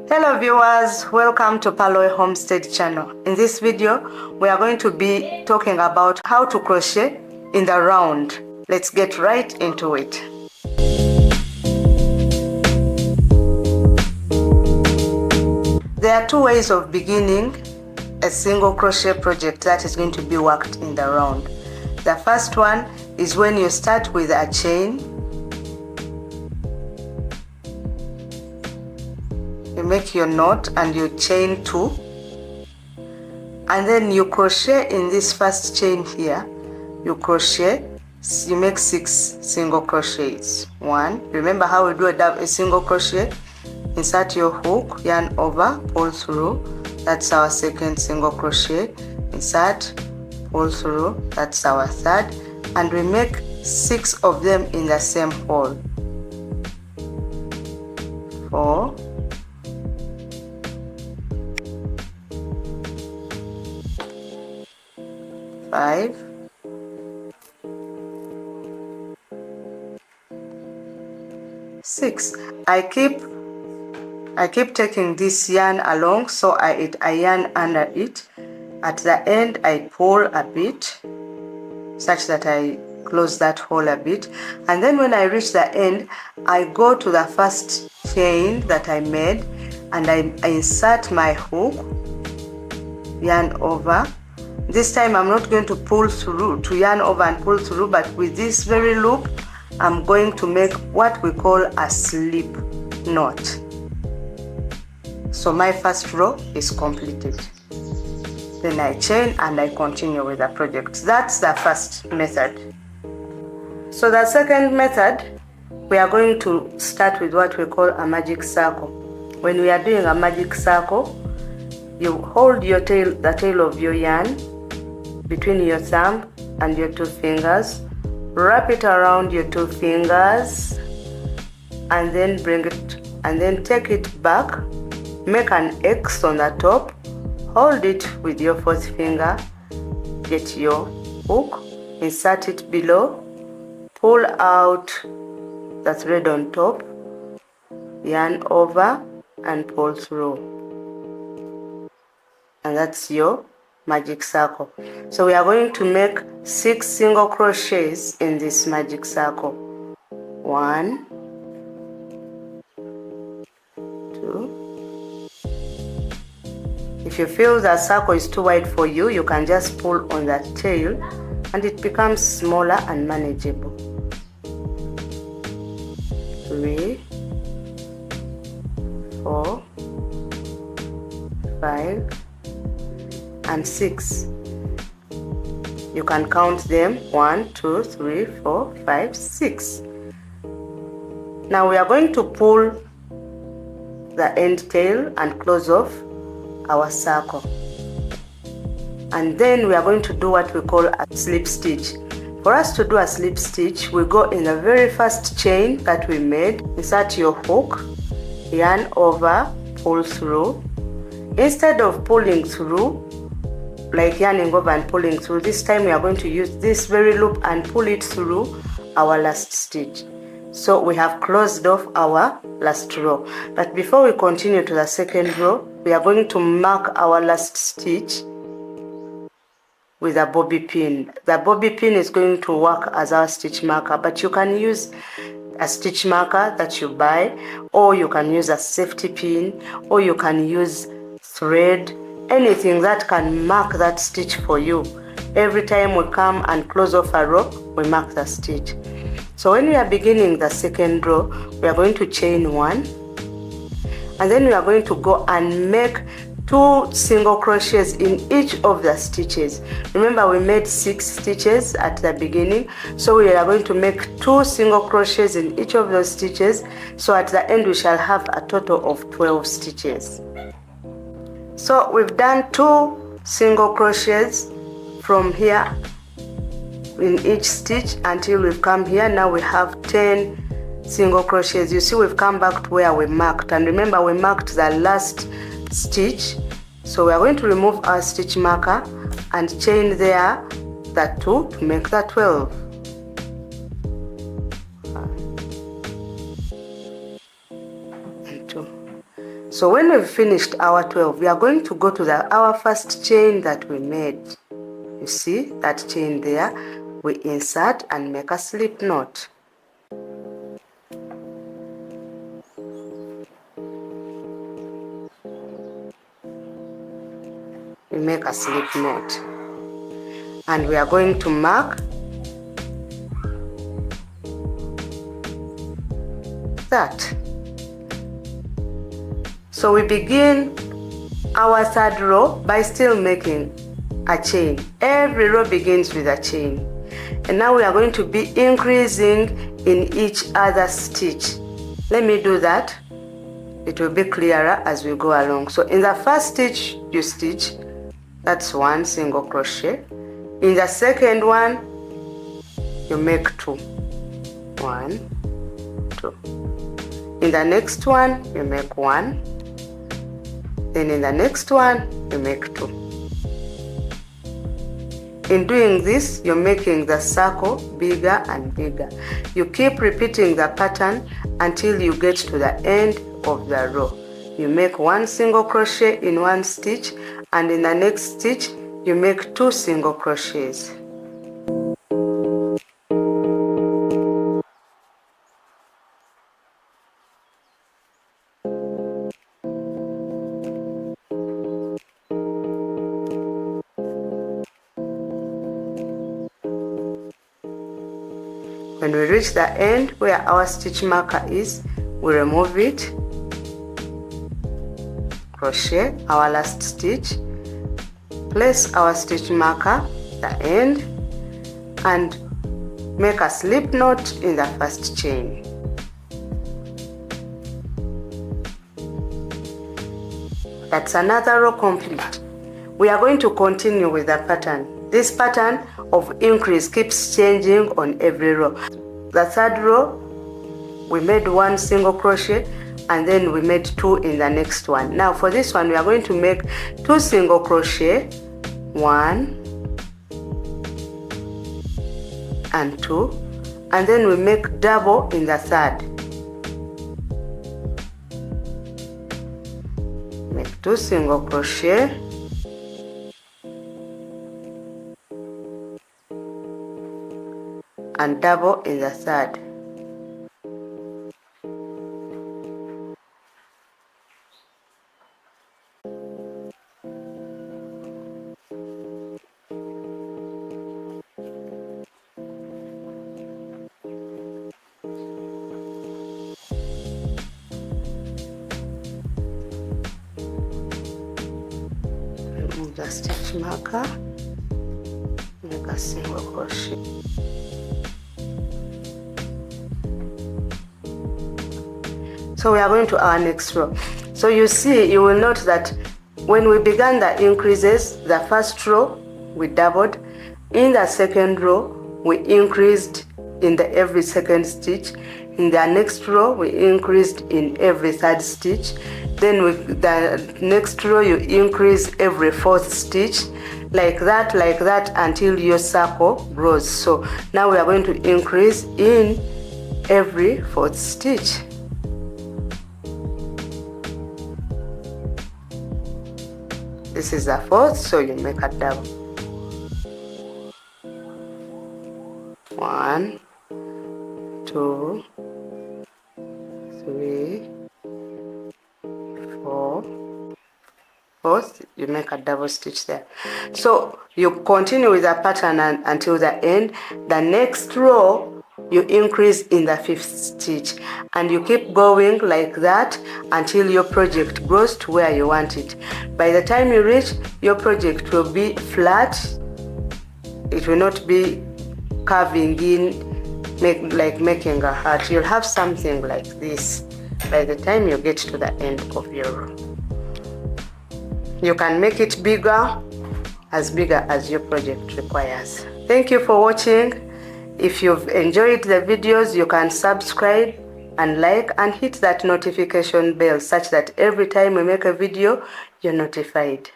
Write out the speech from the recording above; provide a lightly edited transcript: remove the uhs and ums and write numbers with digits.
Hello viewers, welcome to Paloy Homestead channel. In this video, we are going to be talking about how to crochet in the round. Let's get right into it. There are two ways of beginning a single crochet project that is going to be worked in the round. The first one is when you start with a chain. You make your knot and you chain 2, and then you crochet in this first chain here. You make 6 single crochets. 1, remember how we do a single crochet? Insert your hook, yarn over, pull through, that's our second single crochet. Insert, pull through, that's our third, and we make 6 of them in the same hole. 4, 5, 6. I keep taking this yarn along, so I yarn under it. At the end I pull a bit such that I close that hole a bit, and then when I reach the end I go to the first chain that I made and I insert my hook, yarn over. This time I'm not going to pull through, to yarn over and pull through, but with this very loop I'm going to make what we call a slip knot. So my first row is completed. Then I chain and I continue with the project. That's the first method. So the second method, we are going to start with what we call a magic circle. When we are doing a magic circle, you hold your tail, the tail of your yarn between your thumb and your 2 fingers, wrap it around your 2 fingers, and then bring it, and then take it back, make an X on the top, hold it with your 4th finger, get your hook, insert it below, pull out the thread on top, yarn over and pull through, and that's your magic circle. So we are going to make 6 single crochets in this magic circle. 1, 2. If you feel the circle is too wide for you, you can just pull on that tail and it becomes smaller and manageable. 3, 4, 5, and 6. You can count them: 1, 2, 3, 4, 5, 6. Now we are going to pull the end tail and close off our circle, and then we are going to do what we call a slip stitch. For us to do a slip stitch, we go in the very first chain that we made, insert your hook, yarn over, pull through. Instead of pulling through, like yarning over and pulling through, this time we are going to use this very loop and pull it through our last stitch. So we have closed off our last row. But before we continue to the second row, we are going to mark our last stitch with a bobby pin. The bobby pin is going to work as our stitch marker, but you can use a stitch marker that you buy, or you can use a safety pin, or you can use thread, anything that can mark that stitch for you. Every time we come and close off a row, we mark the stitch. So when we are beginning the second row, we are going to chain 1, and then we are going to go and make 2 single crochets in each of the stitches. Remember, we made 6 stitches at the beginning, so we are going to make 2 single crochets in each of those stitches. So at the end we shall have a total of 12 stitches. So we've done 2 single crochets from here in each stitch until we've come here. Now we have 10 single crochets. You see, we've come back to where we marked, and remember we marked the last stitch. So we are going to remove our stitch marker and chain there the 2 to make the 12. 1 and 2. So when we've finished our 12, we are going to go to our first chain that we made. You see that chain there? We insert and make a slip knot. We make a slip knot. And we are going to mark that. So we begin our third row by still making a chain. Every row begins with a chain. And now we are going to be increasing in each other stitch. Let me do that. It will be clearer as we go along. So in the first stitch you stitch, that's 1 single crochet. In the second one you make 2. 1, 2. In the next one you make 1. Then in the next one you make 2. In doing this, you're making the circle bigger and bigger. You keep repeating the pattern until you get to the end of the row. You make 1 single crochet in one stitch, and in the next stitch you make 2 single crochets. When we reach the end where our stitch marker is, we remove it, crochet our last stitch, place our stitch marker at the end, and make a slip knot in the first chain. That's another row complete. We are going to continue with the pattern. This pattern of increase keeps changing on every row. The third row, we made 1 single crochet and then we made 2 in the next one. Now for this one, we are going to make 2 single crochet, 1 and 2, and then we make double in the third. Make 2 single crochet, and double in the third. Remove the stitch marker, make a single crochet. So we are going to our next row. So you see, you will note that when we began the increases, the first row we doubled, in the second row we increased in the every second stitch, in the next row we increased in every third stitch, then with the next row you increase every fourth stitch, like that until your circle grows. So now we are going to increase in every fourth stitch. This is the fourth, so you make a double. 1, 2, 3, 4. Fourth, you make a double stitch there. So you continue with the pattern until the end. The next row you increase in the 5th stitch, and you keep going like that until your project grows to where you want it. By the time you reach, your project will be flat. It will not be curving in, like making a heart. You'll have something like this by the time you get to the end of your row. You can make it bigger as your project requires. Thank you for watching. If you've enjoyed the videos, you can subscribe and like and hit that notification bell such that every time we make a video, you're notified.